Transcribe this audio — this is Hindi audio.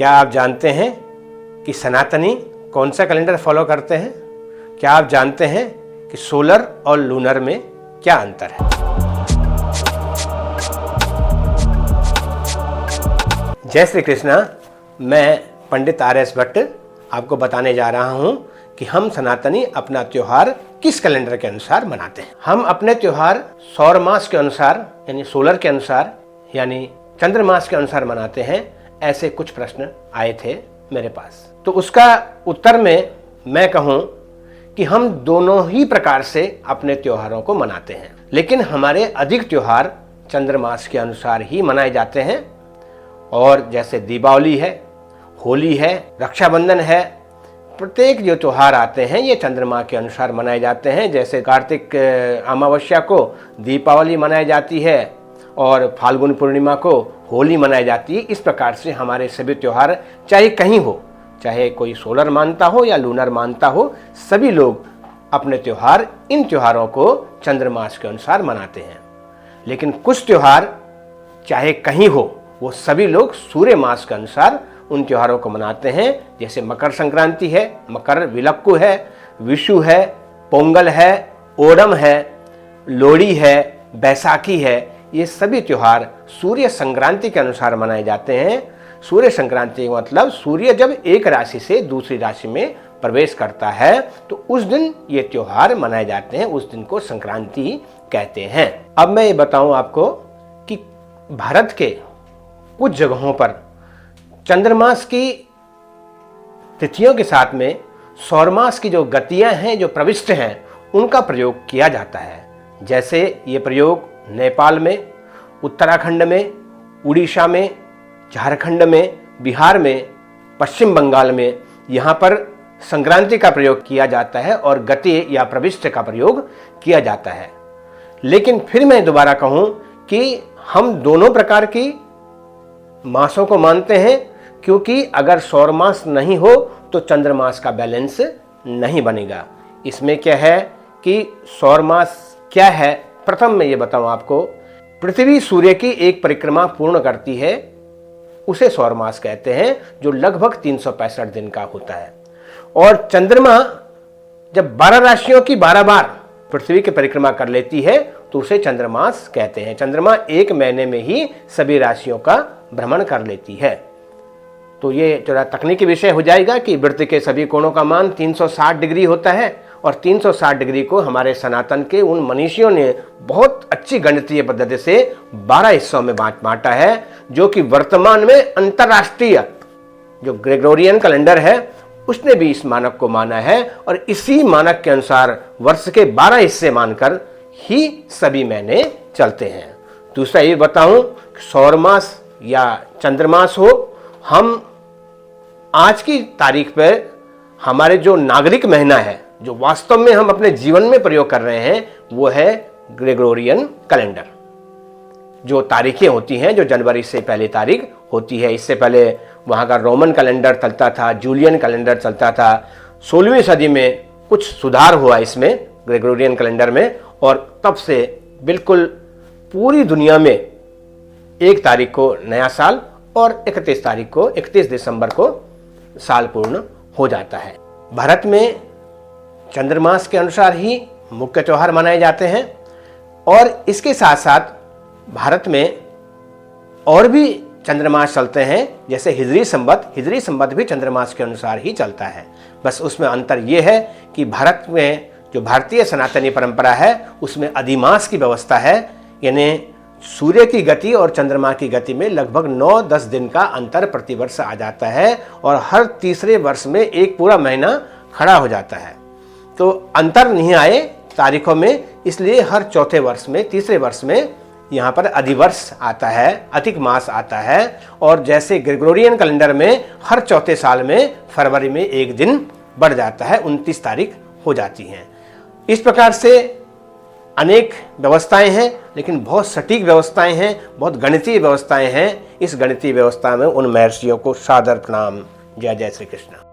क्या आप जानते हैं कि सनातनी कौन सा कैलेंडर फॉलो करते हैं? क्या आप जानते हैं कि सोलर और लूनर में क्या अंतर है? जय श्री कृष्णा। मैं पंडित आर.एस. भट्ट आपको बताने जा रहा हूं कि हम सनातनी अपना त्योहार किस कैलेंडर के अनुसार मनाते हैं। हम अपने त्योहार सौर मास के अनुसार यानी सोलर के अनुसार यानी चंद्रमास के अनुसार मनाते हैं। ऐसे कुछ प्रश्न आए थे मेरे पास, तो उसका उत्तर में मैं कहूं कि हम दोनों ही प्रकार से अपने त्योहारों को मनाते हैं, लेकिन हमारे अधिक त्योहार चंद्रमास के अनुसार ही मनाए जाते हैं। और जैसे दीपावली है, होली है, रक्षाबंधन है, प्रत्येक जो त्योहार आते हैं ये चंद्रमा के अनुसार मनाए जाते हैं। जैसे कार्तिक अमावस्या को दीपावली मनाई जाती है और फाल्गुन पूर्णिमा को होली मनाई जाती है। इस प्रकार से हमारे सभी त्योहार चाहे कहीं हो, चाहे कोई सोलर मानता हो या लूनर मानता हो, सभी लोग अपने त्योहार इन त्योहारों को चंद्रमास के अनुसार मनाते हैं। लेकिन कुछ त्योहार चाहे कहीं हो, वो सभी लोग सूर्य मास के अनुसार उन त्योहारों को मनाते हैं। जैसे मकर संक्रांति है, मकर विलक्कु है, विशु है, पोंगल है, ओणम है, लोहड़ी है, बैसाखी है। ये सभी त्योहार सूर्य संक्रांति के अनुसार मनाए जाते हैं। सूर्य संक्रांति का मतलब सूर्य जब एक राशि से दूसरी राशि में प्रवेश करता है तो उस दिन ये त्योहार मनाए जाते हैं। उस दिन को संक्रांति कहते हैं। अब मैं ये बताऊं आपको कि भारत के कुछ जगहों पर चंद्रमास की तिथियों के साथ में सौरमास की जो गतियां हैं, जो प्रविष्ट हैं, उनका प्रयोग किया जाता है। जैसे ये प्रयोग नेपाल में, उत्तराखंड में, उड़ीसा में, झारखंड में, बिहार में, पश्चिम बंगाल में, यहाँ पर संक्रांति का प्रयोग किया जाता है और गति या प्रविष्ट का प्रयोग किया जाता है। लेकिन फिर मैं दोबारा कहूँ कि हम दोनों प्रकार की मासों को मानते हैं, क्योंकि अगर सौर मास नहीं हो तो चंद्रमास का बैलेंस नहीं बनेगा। इसमें क्या है कि सौर मास क्या है? प्रथम मैं ये बताऊं आपको, पृथ्वी सूर्य की एक परिक्रमा पूर्ण करती है, उसे सौर मास कहते हैं, जो लगभग 365 दिन का होता है। और चंद्रमा जब 12 राशियों की 12 बार पृथ्वी की परिक्रमा कर लेती है तो उसे चंद्रमास कहते हैं। चंद्रमा एक महीने में ही सभी राशियों का भ्रमण कर लेती है। तो ये थोड़ा तकनीकी विषय हो जाएगा कि वृत्त के सभी कोणों का मान 360 डिग्री होता है और 360 डिग्री को हमारे सनातन के उन मनीषियों ने बहुत अच्छी गणितीय पद्धति से 12 हिस्सों में बांटा है, जो कि वर्तमान में अंतरराष्ट्रीय जो ग्रेगोरियन कैलेंडर है उसने भी इस मानक को माना है। और इसी मानक के अनुसार वर्ष के 12 हिस्से मानकर ही सभी महीने चलते हैं। दूसरा ये बताऊं, सौर मास या चंद्रमास हो, हम आज की तारीख पर हमारे जो नागरिक महीना है, जो वास्तव में हम अपने जीवन में प्रयोग कर रहे हैं, वो है ग्रेगोरियन कैलेंडर। जो तारीखें होती हैं, जो जनवरी से पहली तारीख होती है, इससे पहले वहाँ का रोमन कैलेंडर चलता था, जूलियन कैलेंडर चलता था। 16वीं सदी में कुछ सुधार हुआ इसमें ग्रेगोरियन कैलेंडर में, और तब से बिल्कुल पूरी दुनिया में 1 तारीख को नया साल और 31 तारीख को 31 दिसंबर को साल पूर्ण हो जाता है। भारत में चंद्रमास के अनुसार ही मुख्य त्योहार मनाए जाते हैं और इसके साथ साथ भारत में और भी चंद्रमास चलते हैं। जैसे हिजरी संवत भी चंद्रमास के अनुसार ही चलता है। बस उसमें अंतर ये है कि भारत में जो भारतीय सनातनी परंपरा है उसमें अधिमास की व्यवस्था है, यानी सूर्य की गति और चंद्रमा की गति में लगभग 9-10 दिन का अंतर प्रतिवर्ष आ जाता है और हर तीसरे वर्ष में एक पूरा महीना खड़ा हो जाता है। तो अंतर नहीं आए तारीखों में, इसलिए हर चौथे वर्ष में, तीसरे वर्ष में यहाँ पर अधिवर्ष आता है, अधिक मास आता है। और जैसे ग्रेगोरियन कैलेंडर में हर चौथे साल में फरवरी में एक दिन बढ़ जाता है, 29 तारीख हो जाती हैं। इस प्रकार से अनेक व्यवस्थाएं हैं, लेकिन बहुत सटीक व्यवस्थाएं हैं, बहुत गणितीय व्यवस्थाएं हैं। इस गणितीय व्यवस्था में उन महर्षियों को सादर प्रणाम। जय जय श्री कृष्ण।